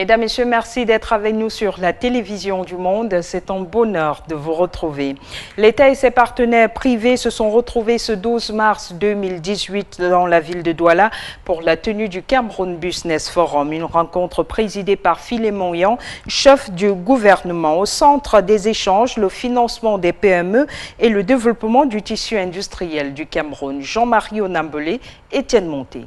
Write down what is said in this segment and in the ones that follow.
Mesdames, Messieurs, merci d'être avec nous sur la télévision du Monde. C'est un bonheur de vous retrouver. L'État et ses partenaires privés se sont retrouvés ce 12 mars 2018 dans la ville de Douala pour la tenue du Cameroun Business Forum, une rencontre présidée par Philémon Yan, chef du gouvernement. Au centre des échanges, le financement des PME et le développement du tissu industriel du Cameroun. Jean-Marie Onambelé, Étienne Monté.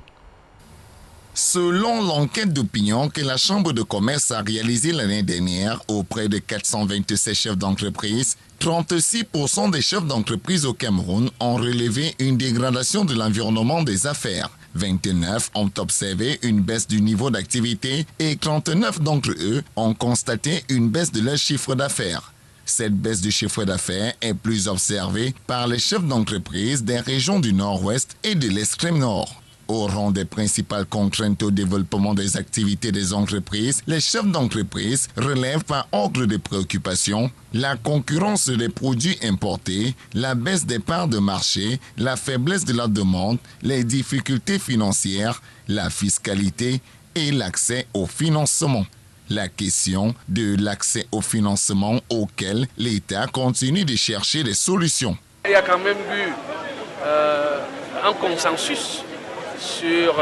Selon l'enquête d'opinion que la Chambre de commerce a réalisée l'année dernière auprès de 427 chefs d'entreprise, 36% des chefs d'entreprise au Cameroun ont relevé une dégradation de l'environnement des affaires. 29 ont observé une baisse du niveau d'activité et 39 d'entre eux ont constaté une baisse de leur chiffre d'affaires. Cette baisse du chiffre d'affaires est plus observée par les chefs d'entreprise des régions du Nord-Ouest et de l'extrême Nord. Au rang des principales contraintes au développement des activités des entreprises, les chefs d'entreprise relèvent par ordre de préoccupation la concurrence des produits importés, la baisse des parts de marché, la faiblesse de la demande, les difficultés financières, la fiscalité et l'accès au financement. La question de l'accès au financement auquel l'État continue de chercher des solutions. Il y a quand même eu un consensus sur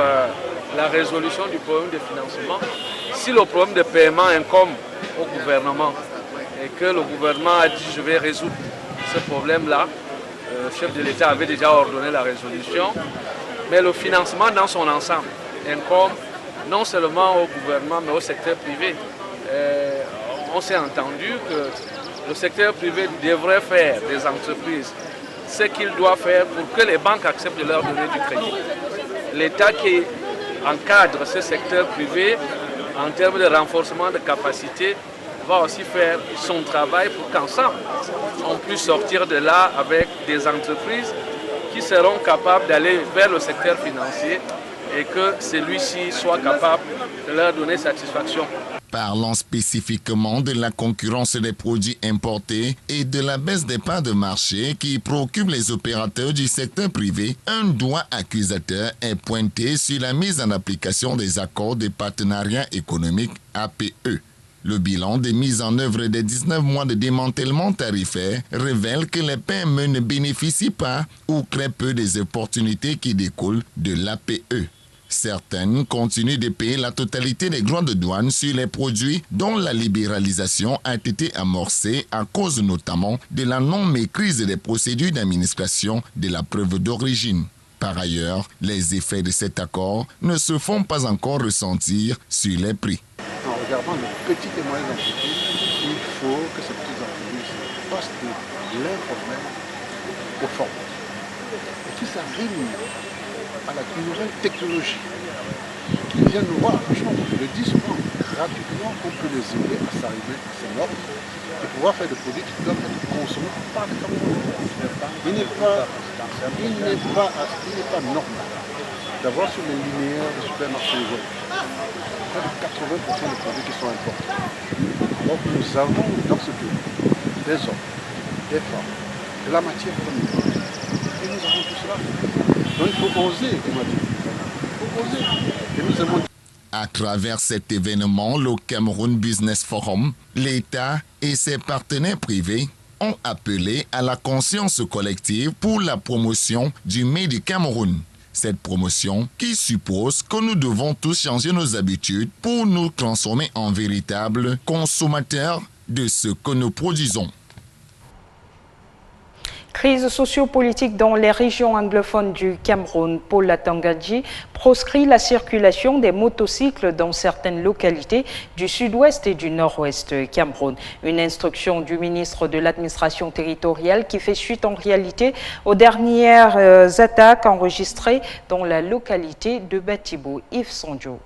la résolution du problème de financement. Si le problème de paiement incombe au gouvernement et que le gouvernement a dit je vais résoudre ce problème-là, le chef de l'État avait déjà ordonné la résolution, mais le financement dans son ensemble incombe non seulement au gouvernement mais au secteur privé. On s'est entendu que le secteur privé devrait faire des entreprises ce qu'il doit faire pour que les banques acceptent de leur donner du crédit. L'État qui encadre ce secteur privé en termes de renforcement de capacité va aussi faire son travail pour qu'ensemble on puisse sortir de là avec des entreprises qui seront capables d'aller vers le secteur financier et que celui-ci soit capable de leur donner satisfaction. Parlant spécifiquement de la concurrence des produits importés et de la baisse des parts de marché qui préoccupe les opérateurs du secteur privé, un doigt accusateur est pointé sur la mise en application des accords de partenariat économique APE. Le bilan des mises en œuvre des 19 mois de démantèlement tarifaire révèle que les PME ne bénéficient pas ou très peu des opportunités qui découlent de l'APE. Certaines continuent de payer la totalité des droits de douane sur les produits dont la libéralisation a été amorcée à cause notamment de la non-maîtrise des procédures d'administration de la preuve d'origine. Par ailleurs, les effets de cet accord ne se font pas encore ressentir sur les prix. En regardant les petites et moyennes entreprises, il faut que ces petites entreprises passent de l'informel au formel. Et qui s'arriment à la nouvelle technologie, qui viennent nous voir, franchement, je le dis souvent, gratuitement, on peut les aider à s'arriver à ces normes et pouvoir faire des produits qui doivent être consommés par les Camerounais. Il n'est pas normal d'avoir sur les linéaires des supermarchés près de 80% des produits qui sont importés. Donc nous avons dans ce pays des hommes, des femmes, de la matière première. Et nous avons tout cela. Donc il faut oser, comment dire. Il faut oser. Et nous avons... À travers cet événement, le Cameroun Business Forum, l'État et ses partenaires privés ont appelé à la conscience collective pour la promotion du Made du Cameroun. Cette promotion qui suppose que nous devons tous changer nos habitudes pour nous transformer en véritables consommateurs de ce que nous produisons. Crise sociopolitique dans les régions anglophones du Cameroun. Paul Atangadji proscrit la circulation des motocycles dans certaines localités du sud-ouest et du nord-ouest Cameroun. Une instruction du ministre de l'administration territoriale qui fait suite en réalité aux dernières attaques enregistrées dans la localité de Batibo. Yves Sondjo.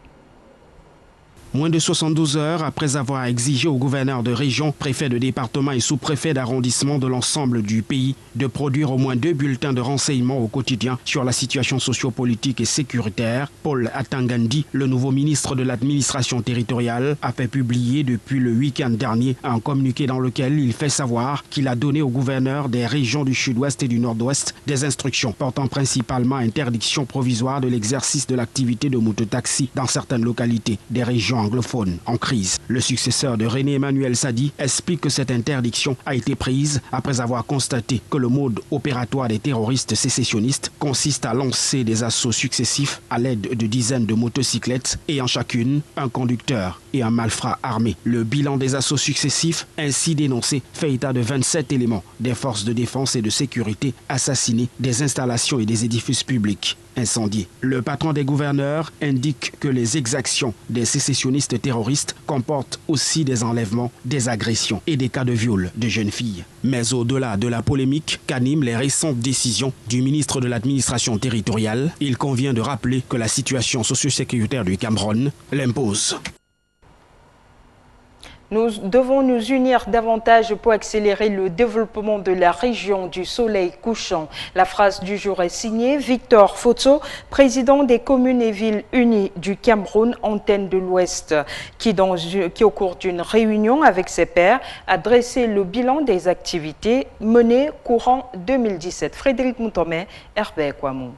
Moins de 72 heures après avoir exigé au gouverneur de région, préfet de département et sous-préfet d'arrondissement de l'ensemble du pays de produire au moins 2 bulletins de renseignement au quotidien sur la situation sociopolitique et sécuritaire, Paul Atangandi, le nouveau ministre de l'administration territoriale, a fait publier depuis le week-end dernier un communiqué dans lequel il fait savoir qu'il a donné au gouverneur des régions du sud-ouest et du nord-ouest des instructions portant principalement interdiction provisoire de l'exercice de l'activité de mototaxi dans certaines localités des régions anglophones en crise. Le successeur de René Emmanuel Sadi explique que cette interdiction a été prise après avoir constaté que le mode opératoire des terroristes sécessionnistes consiste à lancer des assauts successifs à l'aide de dizaines de motocyclettes ayant chacune un conducteur et un malfrat armé. Le bilan des assauts successifs, ainsi dénoncé, fait état de 27 éléments des forces de défense et de sécurité assassinés, des installations et des édifices publics incendiés. Le patron des gouverneurs indique que les exactions des sécessionnistes terroristes comportent aussi des enlèvements, des agressions et des cas de viol de jeunes filles. Mais au-delà de la polémique qu'animent les récentes décisions du ministre de l'administration territoriale, il convient de rappeler que la situation socio-sécuritaire du Cameroun l'impose. Nous devons nous unir davantage pour accélérer le développement de la région du soleil couchant. La phrase du jour est signée Victor Fotso, président des communes et villes unies du Cameroun, antenne de l'Ouest, qui au cours d'une réunion avec ses pairs a dressé le bilan des activités menées courant 2017. Frédéric Moutomé, Hervé Kouamou.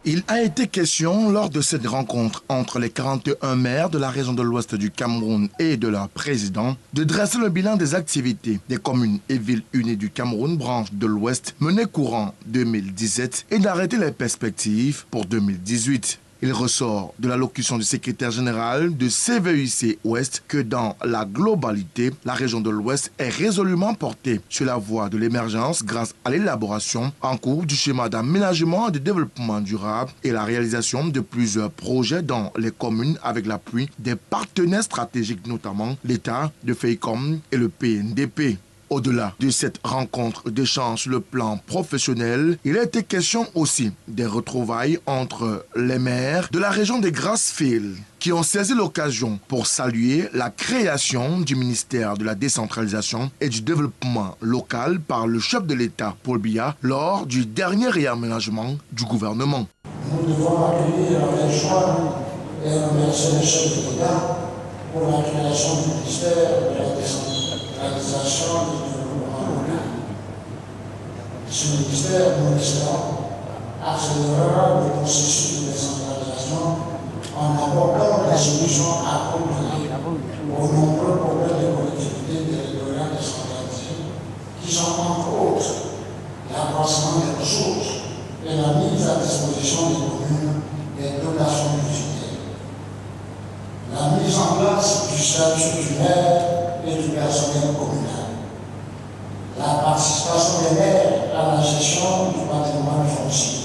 Il a été question lors de cette rencontre entre les 41 maires de la région de l'Ouest du Cameroun et de leur président de dresser le bilan des activités des communes et villes unies du Cameroun, branche de l'Ouest, menées courant 2017 et d'arrêter les perspectives pour 2018. Il ressort de l'allocution du secrétaire général de CVUC Ouest que dans la globalité, la région de l'Ouest est résolument portée sur la voie de l'émergence grâce à l'élaboration en cours du schéma d'aménagement et de développement durable et la réalisation de plusieurs projets dans les communes avec l'appui des partenaires stratégiques, notamment l'État, de FEICOM et le PNDP. Au-delà de cette rencontre d'échange sur le plan professionnel, il a été question aussi des retrouvailles entre les maires de la région des Grassfields qui ont saisi l'occasion pour saluer la création du ministère de la décentralisation et du développement local par le chef de l'État, Paul Biya, lors du dernier réaménagement du gouvernement. Nous devons accueillir avec joie et remercier le chef de l'État pour la création du ministère de la décentralisation et du développement local. Ce ministère, nous l'espérons, accélérera le processus de décentralisation en apportant des solutions appropriées aux nombreux problèmes des collectivités territoriales décentralisées qui sont entre autres l'accroissement des ressources et la mise à disposition des communes des dotations budgétaires. La mise en place du statut du maire et du personnel communal. La participation des maires à la gestion du patrimoine foncier.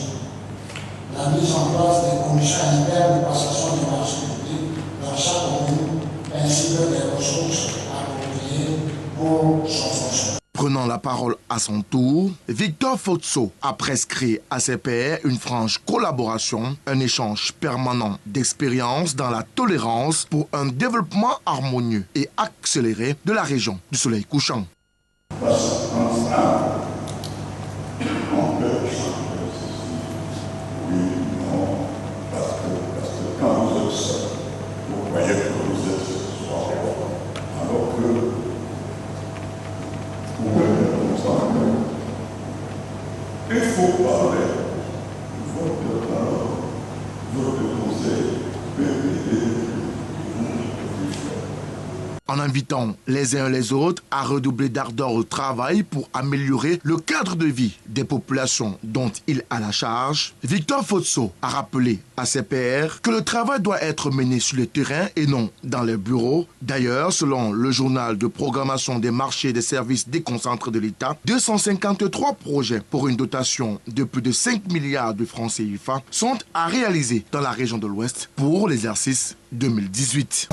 La mise en place des commissions internes de passation des marchés publics dans chaque commune, ainsi que des ressources appropriées pour son fonctionnement. Prenant la parole à son tour, Victor Fotso a prescrit à ses pairs une franche collaboration, un échange permanent d'expériences dans la tolérance pour un développement harmonieux et accéléré de la région du soleil couchant. Il faut parler votre parole, votre conseil, en invitant les uns et les autres à redoubler d'ardeur au travail pour améliorer le cadre de vie des populations dont il a la charge, Victor Fotso a rappelé à ses pairs que le travail doit être mené sur le terrain et non dans les bureaux. D'ailleurs, selon le journal de programmation des marchés et des services déconcentrés de l'État, 253 projets pour une dotation de plus de 5 milliards de francs CFA sont à réaliser dans la région de l'Ouest pour l'exercice 2018.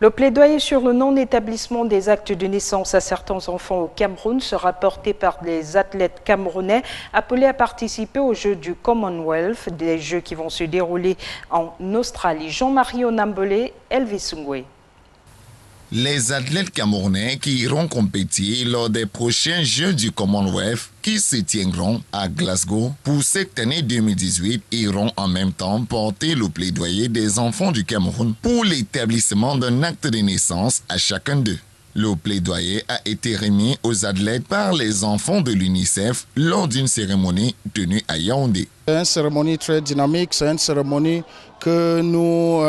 Le plaidoyer sur le non-établissement des actes de naissance à certains enfants au Cameroun sera porté par des athlètes camerounais appelés à participer aux Jeux du Commonwealth, des Jeux qui vont se dérouler en Australie. Jean-Marie Onambole, Elvis Ngwe. Les athlètes camerounais qui iront compétir lors des prochains Jeux du Commonwealth qui se tiendront à Glasgow pour cette année 2018 iront en même temps porter le plaidoyer des enfants du Cameroun pour l'établissement d'un acte de naissance à chacun d'eux. Le plaidoyer a été remis aux athlètes par les enfants de l'UNICEF lors d'une cérémonie tenue à Yaoundé. C'est une cérémonie très dynamique, c'est une cérémonie que nous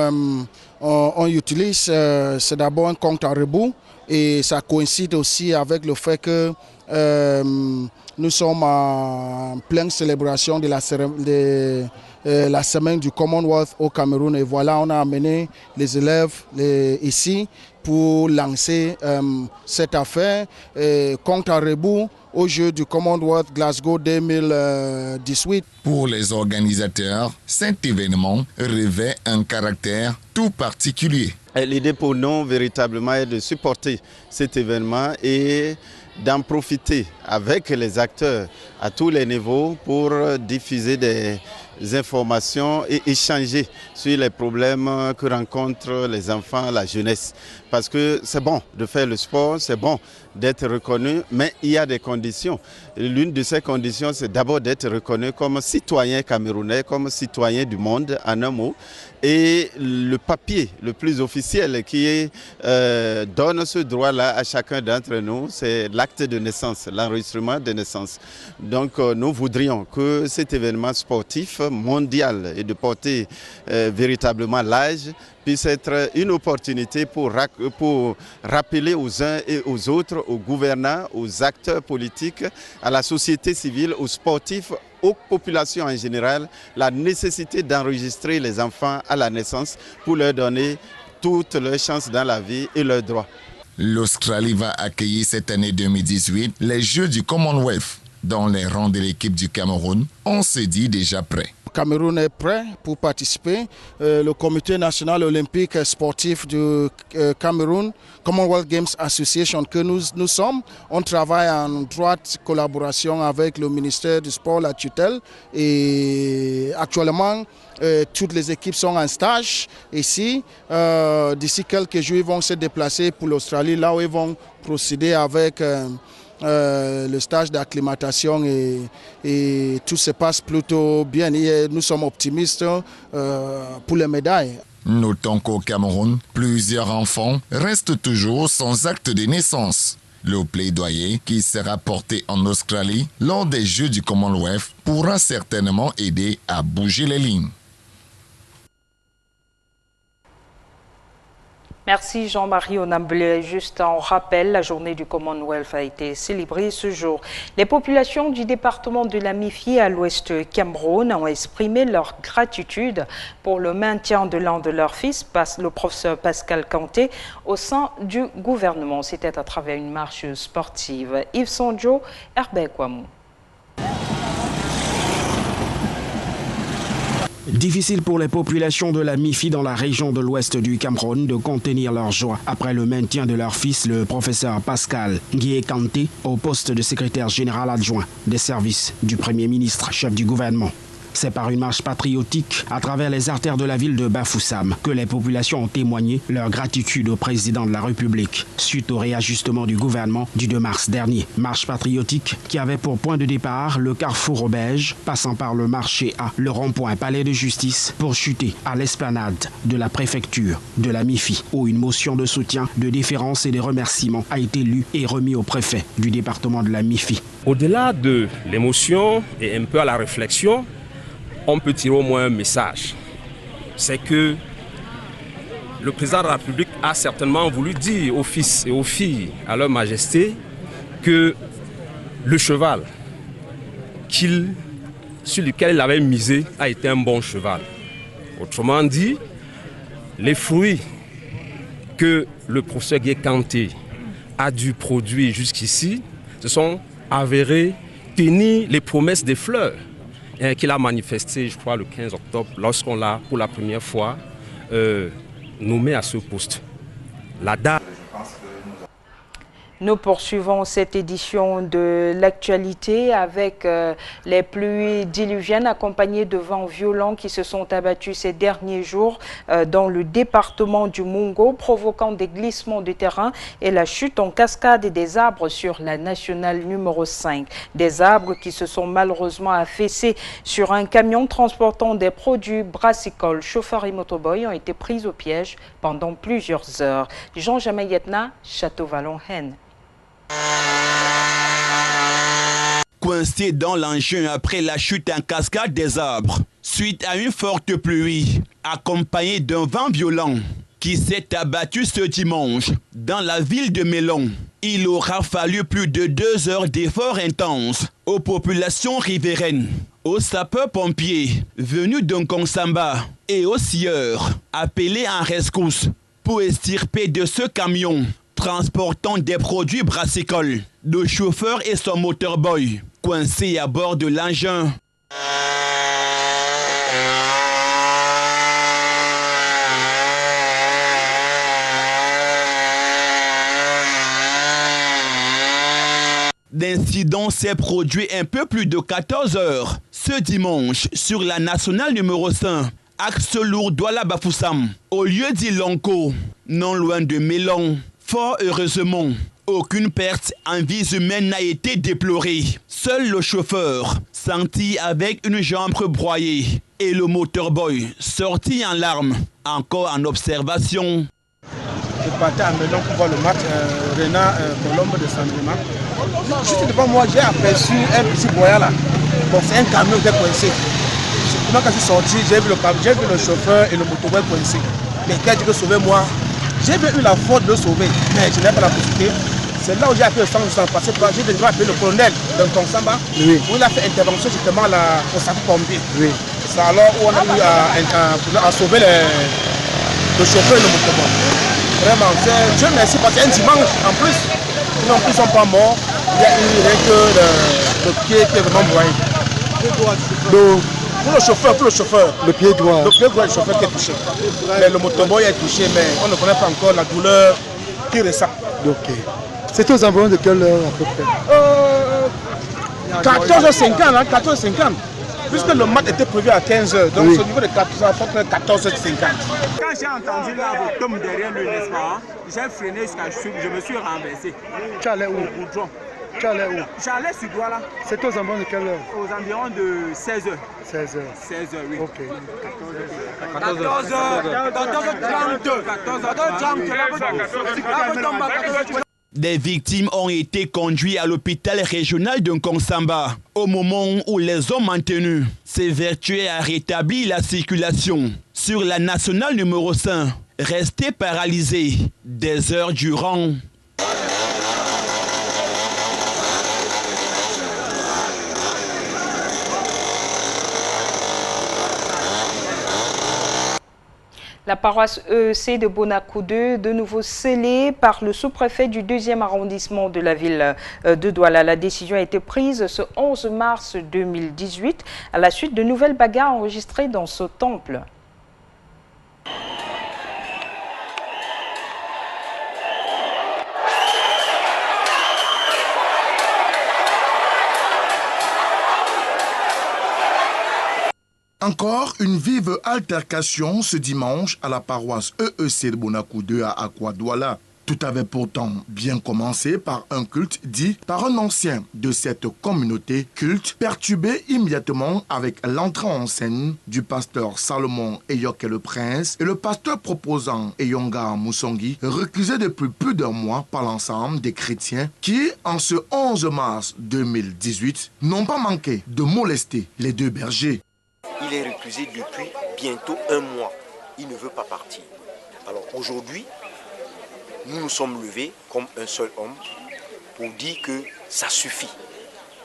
on utilise. C'est d'abord un compte à rebours et ça coïncide aussi avec le fait que nous sommes en pleine célébration de la semaine du Commonwealth au Cameroun. Et voilà, on a amené les élèves ici pour lancer cette affaire, compte à rebours aux Jeux du Commonwealth Glasgow 2018. Pour les organisateurs, cet événement revêt un caractère tout particulier. L'idée pour nous, véritablement, est de supporter cet événement et d'en profiter avec les acteurs à tous les niveaux pour diffuser des informations et échanger sur les problèmes que rencontrent les enfants, la jeunesse. Parce que c'est bon de faire le sport, c'est bon d'être reconnu, mais il y a des conditions. L'une de ces conditions, c'est d'abord d'être reconnu comme citoyen camerounais, comme citoyen du monde, en un mot. Et le papier le plus officiel qui donne ce droit-là à chacun d'entre nous, c'est l'acte de naissance, l'enregistrement de naissance. Donc nous voudrions que cet événement sportif mondial et de porter véritablement l'âge puisse être une opportunité pour rappeler aux uns et aux autres, aux gouvernants, aux acteurs politiques, à la société civile, aux sportifs, aux populations en général, la nécessité d'enregistrer les enfants à la naissance pour leur donner toutes leurs chances dans la vie et leurs droits. L'Australie va accueillir cette année 2018 les Jeux du Commonwealth. Dans les rangs de l'équipe du Cameroun, on se dit déjà prêt. Le Cameroun est prêt pour participer. Le Comité national olympique sportif du Cameroun, Commonwealth Games Association que nous sommes, on travaille en étroite collaboration avec le ministère du Sport, la tutelle. Et actuellement, toutes les équipes sont en stage ici. D'ici quelques jours, ils vont se déplacer pour l'Australie, là où ils vont procéder avec le stage d'acclimatation et tout se passe plutôt bien. Et nous sommes optimistes pour les médailles. Notons qu'au Cameroun, plusieurs enfants restent toujours sans acte de naissance. Le plaidoyer qui sera porté en Australie lors des Jeux du Commonwealth pourra certainement aider à bouger les lignes. Merci Jean-Marie Onambele. Juste en rappel, la journée du Commonwealth a été célébrée ce jour. Les populations du département de la Mifi à l'ouest Cameroun ont exprimé leur gratitude pour le maintien de l'un de leurs fils, le professeur Pascal Kanté, au sein du gouvernement. C'était à travers une marche sportive. Yves Sonjo, Herbert Kouamou. Difficile pour les populations de la Mifi dans la région de l'ouest du Cameroun de contenir leur joie après le maintien de leur fils, le professeur Pascal Gué Kanté, au poste de secrétaire général adjoint des services du Premier ministre, chef du gouvernement. C'est par une marche patriotique à travers les artères de la ville de Bafoussam que les populations ont témoigné leur gratitude au président de la République suite au réajustement du gouvernement du 2 mars dernier. Marche patriotique qui avait pour point de départ le carrefour Auberge, passant par le marché A, le rond-point Palais de Justice, pour chuter à l'esplanade de la préfecture de la Mifi, où une motion de soutien, de déférence et de remerciements a été lue et remis au préfet du département de la Mifi. Au-delà de l'émotion et un peu à la réflexion, on peut tirer au moins un message. C'est que le président de la République a certainement voulu dire aux fils et aux filles, à leur majesté, que le cheval sur lequel il avait misé a été un bon cheval. Autrement dit, les fruits que le professeur Gué Kanté a dû produire jusqu'ici se sont avérés tenir les promesses des fleurs qu'il a manifesté, je crois, le 15 octobre, lorsqu'on l'a, pour la première fois, nommé à ce poste. La date. Nous poursuivons cette édition de l'actualité avec les pluies diluviennes accompagnées de vents violents qui se sont abattus ces derniers jours dans le département du Mungo, provoquant des glissements de terrain et la chute en cascade des arbres sur la nationale numéro 5. Des arbres qui se sont malheureusement affaissés sur un camion transportant des produits brassicoles. Chauffeurs et motoboys ont été pris au piège pendant plusieurs heures. Jean Jamayetna, Château-Vallon-Haine. Coincé dans l'engin après la chute en cascade des arbres, suite à une forte pluie, accompagnée d'un vent violent qui s'est abattu ce dimanche dans la ville de Mélon. Il aura fallu plus de 2 heures d'efforts intenses aux populations riveraines, aux sapeurs-pompiers venus d'un Konsamba et aux scieurs appelés en rescousse pour extirper de ce camion transportant des produits brassicoles, le chauffeur et son motorboy coincés à bord de l'engin. L'incident s'est produit un peu plus de 14 heures ce dimanche sur la nationale numéro 5, axe lourd Douala-Bafoussam, au lieu d'Ilonko, non loin de Mélon. Fort heureusement, aucune perte en vies humaines n'a été déplorée. Seul le chauffeur, senti avec une jambe broyée, et le motorboy, sorti en larmes, encore en observation. Je partais à Mélon pour voir le match Renat-Colombe de Saint-Domingue. Juste devant moi, j'ai aperçu un petit boya là. Bon, c'est un camion qui est coincé. Quand je suis sorti, j'ai vu le chauffeur et le motorboy coincé. Mais quand je veux sauver moi, j'ai eu la faute de le sauver, mais je n'ai pas la possibilité. C'est là où j'ai appelé le 100 parce que j'ai déjà appelé le colonel d'un Konsamba, où il a fait intervention justement au sapeur-pompier. Oui. C'est alors où on a eu à sauver le chauffeur et le motorboy. Vraiment, Dieu merci parce que c'est un dimanche en plus. Ils ne sont pas morts, il y a eu le pied qui est vraiment broyé. Pour le chauffeur, le pied droit du chauffeur qui est touché. Mais le motoboy est touché, mais on ne connaît pas encore la douleur qui ressent. Ok. C'est aux environs de quelle heure à peu près 14h50, hein, 14h50. Puisque le match était prévu à 15h, donc oui. Au niveau de 14h50. Quand j'ai entendu l'arbre tombe derrière lui, n'est-ce pas, j'ai freiné jusqu'à chute, je me suis renversé. Tu allais où? J'allais sur Douala. C'est aux environs de quelle heure? Aux environs de 16h. 16h. 16h, oui. Ok. 14h30. Des victimes ont été conduites à l'hôpital régional de Konsamba au moment où les ont maintenus. S'évertuer à rétablir la circulation sur la nationale numéro 5, restée paralysée des heures durant. La paroisse EEC de Bonakou-2, de nouveau scellée par le sous-préfet du 2e arrondissement de la ville de Douala. La décision a été prise ce 11 mars 2018 à la suite de nouvelles bagarres enregistrées dans ce temple. Encore une vive altercation ce dimanche à la paroisse EEC de Bonakou-2 à Akwa-Douala. Tout avait pourtant bien commencé par un culte dit par un ancien de cette communauté, culte perturbé immédiatement avec l'entrée en scène du pasteur Salomon Eyoke le Prince et le pasteur proposant Eyonga Moussongi, recusé depuis plus d'un mois par l'ensemble des chrétiens qui, en ce 11 mars 2018, n'ont pas manqué de molester les deux bergers. Il est reclusé depuis bientôt 1 mois. Il ne veut pas partir. Alors aujourd'hui, nous nous sommes levés comme un seul homme pour dire que ça suffit.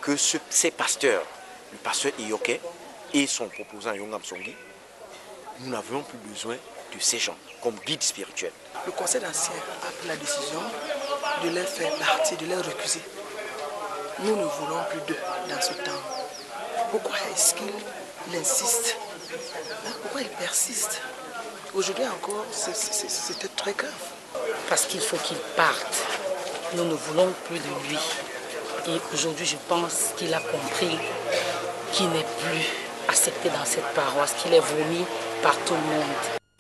Que ces pasteurs, le pasteur Eyoke et son proposant Yongam Songi, nous n'avons plus besoin de ces gens comme guides spirituels. Le conseil d'anciens a pris la décision de les faire partir, de les recuser. Nous ne voulons plus d'eux dans ce temps. Pourquoi est-ce qu'il insiste? Pourquoi il persiste? Aujourd'hui encore, c'était très grave. Parce qu'il faut qu'il parte. Nous ne voulons plus de lui. Et aujourd'hui, je pense qu'il a compris qu'il n'est plus accepté dans cette paroisse, qu'il est vomi par tout le monde.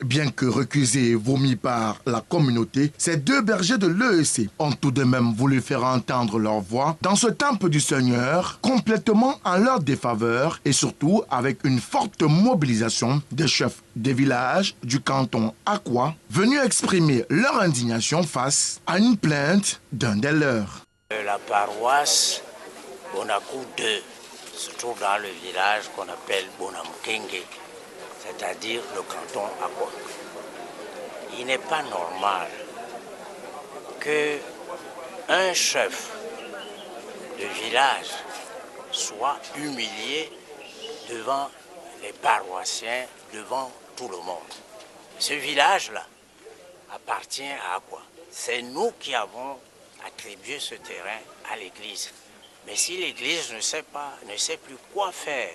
Bien que recusés et vomis par la communauté, ces deux bergers de l'EEC ont tout de même voulu faire entendre leur voix dans ce temple du Seigneur, complètement en leur défaveur et surtout avec une forte mobilisation des chefs des villages du canton Akwa, venus exprimer leur indignation face à une plainte d'un des leurs. La paroisse Bonakou 2 se trouve dans le village qu'on appelle Bonamukenge, c'est-à-dire le canton Akwa. Il n'est pas normal qu'un chef de village soit humilié devant les paroissiens, devant tout le monde. Ce village-là appartient à Akwa. C'est nous qui avons attribué ce terrain à l'église. Mais si l'église ne sait plus quoi faire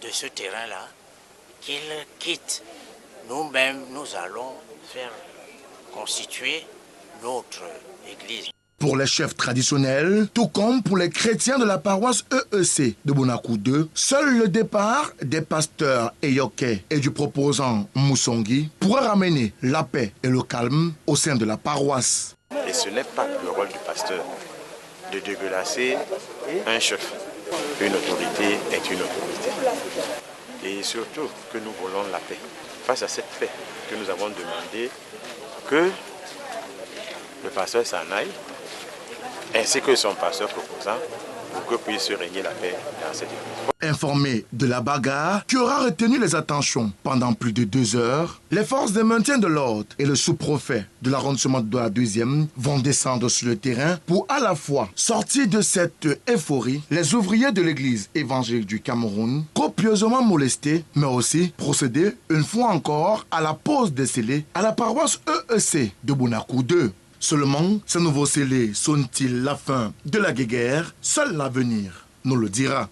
de ce terrain-là, qu'il quitte. Nous-mêmes, nous allons faire constituer notre église. Pour les chefs traditionnels, tout comme pour les chrétiens de la paroisse EEC de Bonakou 2, seul le départ des pasteurs Eyoke et du proposant Moussongi pourrait ramener la paix et le calme au sein de la paroisse. Et ce n'est pas le rôle du pasteur de dégueulasser un chef. Une autorité est une autorité. Et surtout que nous voulons la paix. Face à cette paix que nous avons demandé que le pasteur s'en aille, ainsi que son pasteur proposant, pour que puisse régner la paix dans cette église. Informés de la bagarre qui aura retenu les attentions pendant plus de 2 heures, les forces de maintien de l'ordre et le sous-préfet de l'arrondissement de Douala 2e vont descendre sur le terrain pour à la fois sortir de cette euphorie les ouvriers de l'église évangélique du Cameroun, copieusement molestés, mais aussi procéder une fois encore à la pose des scellés à la paroisse EEC de Bonakou 2. Seulement, ces nouveaux scellés sonnent-ils la fin de la guéguerre? Seul l'avenir nous le dira.